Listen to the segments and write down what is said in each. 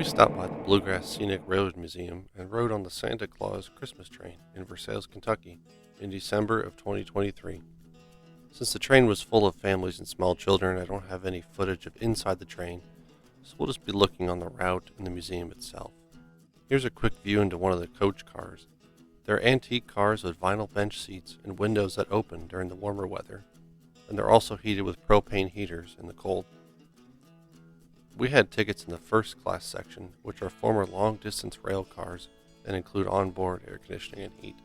We stopped by the Bluegrass Scenic Railroad Museum and rode on the Santa Claus Christmas train in Versailles, Kentucky in December of 2023. Since the train was full of families and small children, I don't have any footage of inside the train, so we'll just be looking on the route and the museum itself. Here's a quick view into one of the coach cars. They're antique cars with vinyl bench seats and windows that open during the warmer weather, and they're also heated with propane heaters in the cold. We had tickets in the first class section, which are former long-distance rail cars and include onboard air conditioning and heat.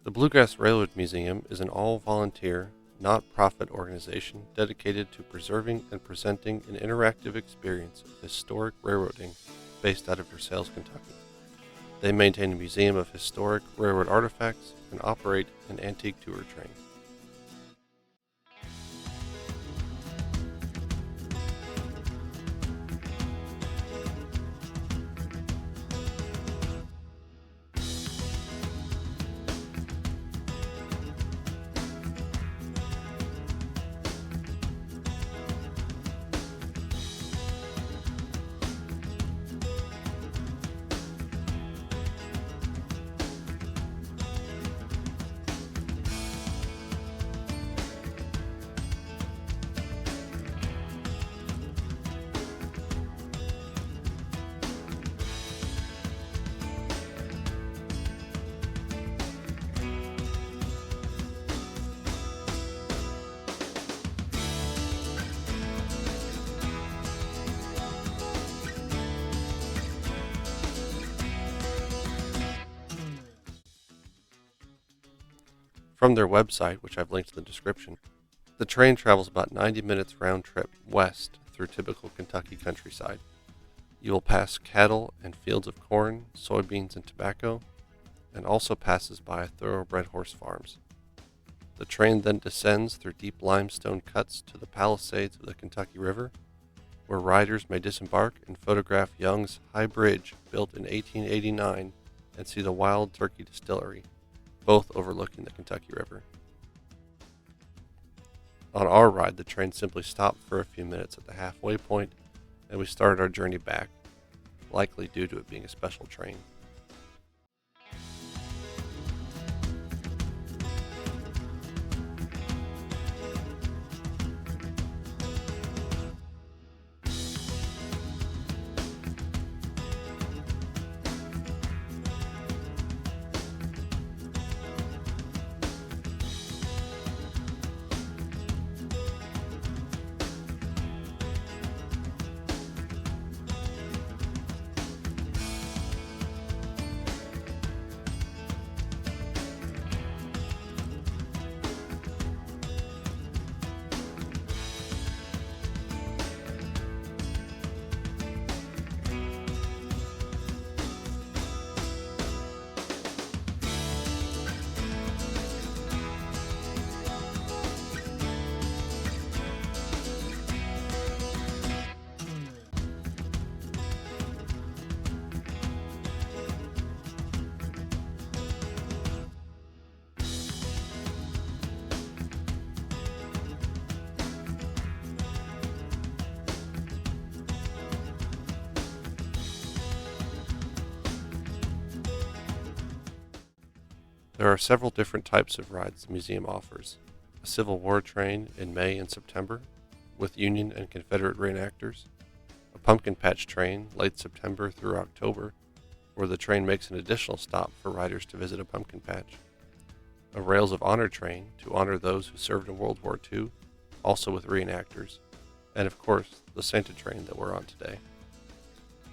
The Bluegrass Railroad Museum is an all-volunteer, not-profit organization dedicated to preserving and presenting an interactive experience of historic railroading based out of Versailles, Kentucky. They maintain a museum of historic railroad artifacts and operate an antique tour train. From their website, which I've linked in the description, the train travels about 90 minutes round trip west through typical Kentucky countryside. You will pass cattle and fields of corn, soybeans, and tobacco, and also passes by thoroughbred horse farms. The train then descends through deep limestone cuts to the Palisades of the Kentucky River, where riders may disembark and photograph Young's High Bridge, built in 1889, and see the Wild Turkey Distillery, both overlooking the Kentucky River. On our ride, the train simply stopped for a few minutes at the halfway point, and we started our journey back, likely due to it being a special train. There are several different types of rides the museum offers. A Civil War train in May and September, with Union and Confederate reenactors. A pumpkin patch train late September through October, where the train makes an additional stop for riders to visit a pumpkin patch. A Rails of Honor train to honor those who served in World War II, also with reenactors. And of course, the Santa train that we're on today.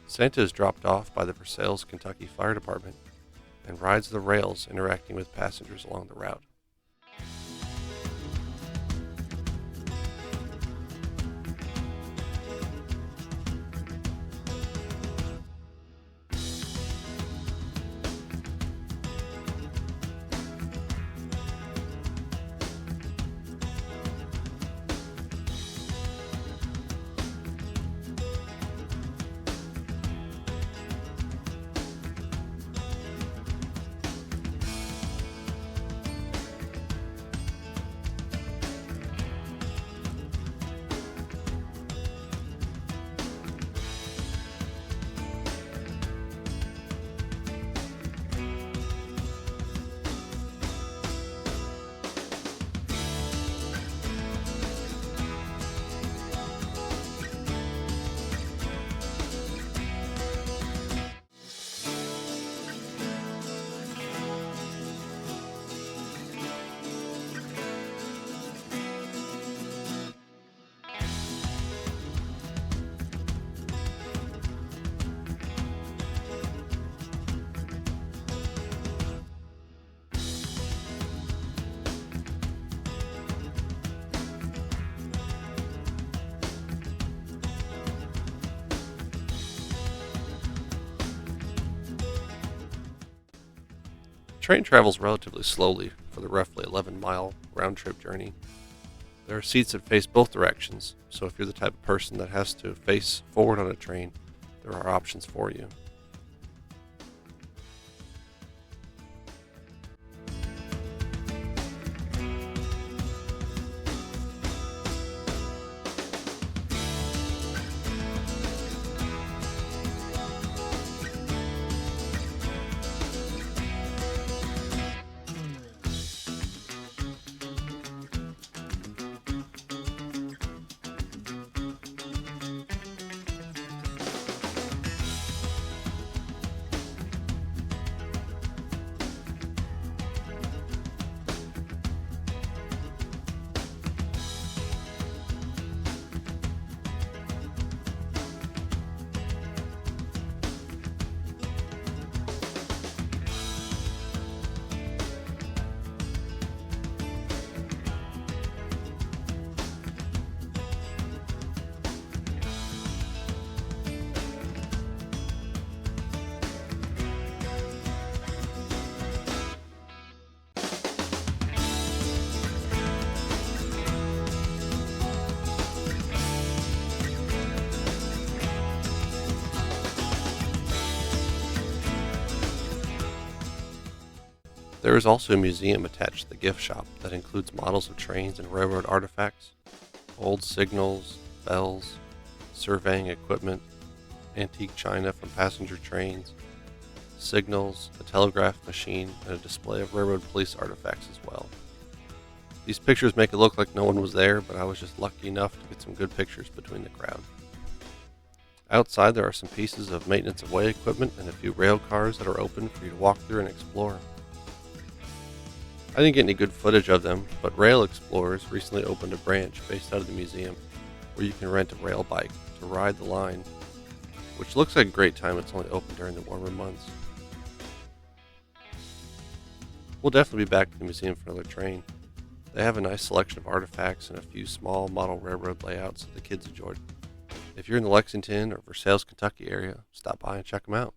Santa is dropped off by the Versailles, Kentucky Fire Department and rides the rails, interacting with passengers along the route. train travels relatively slowly for the roughly 11-mile round-trip journey. There are seats that face both directions, so if you're the type of person that has to face forward on a train, there are options for you. There is also a museum attached to the gift shop that includes models of trains and railroad artifacts, old signals, bells, surveying equipment, antique china from passenger trains, signals, a telegraph machine, and a display of railroad police artifacts as well. These pictures make it look like no one was there, but I was just lucky enough to get some good pictures between the crowd. Outside there are some pieces of maintenance of way equipment and a few rail cars that are open for you to walk through and explore. I didn't get any good footage of them, but Rail Explorers recently opened a branch based out of the museum where you can rent a rail bike to ride the line, which looks like a great time. It's only open during the warmer months. We'll definitely be back to the museum for another train. They have a nice selection of artifacts and a few small model railroad layouts that the kids enjoyed. If you're in the Lexington or Versailles, Kentucky area, stop by and check them out.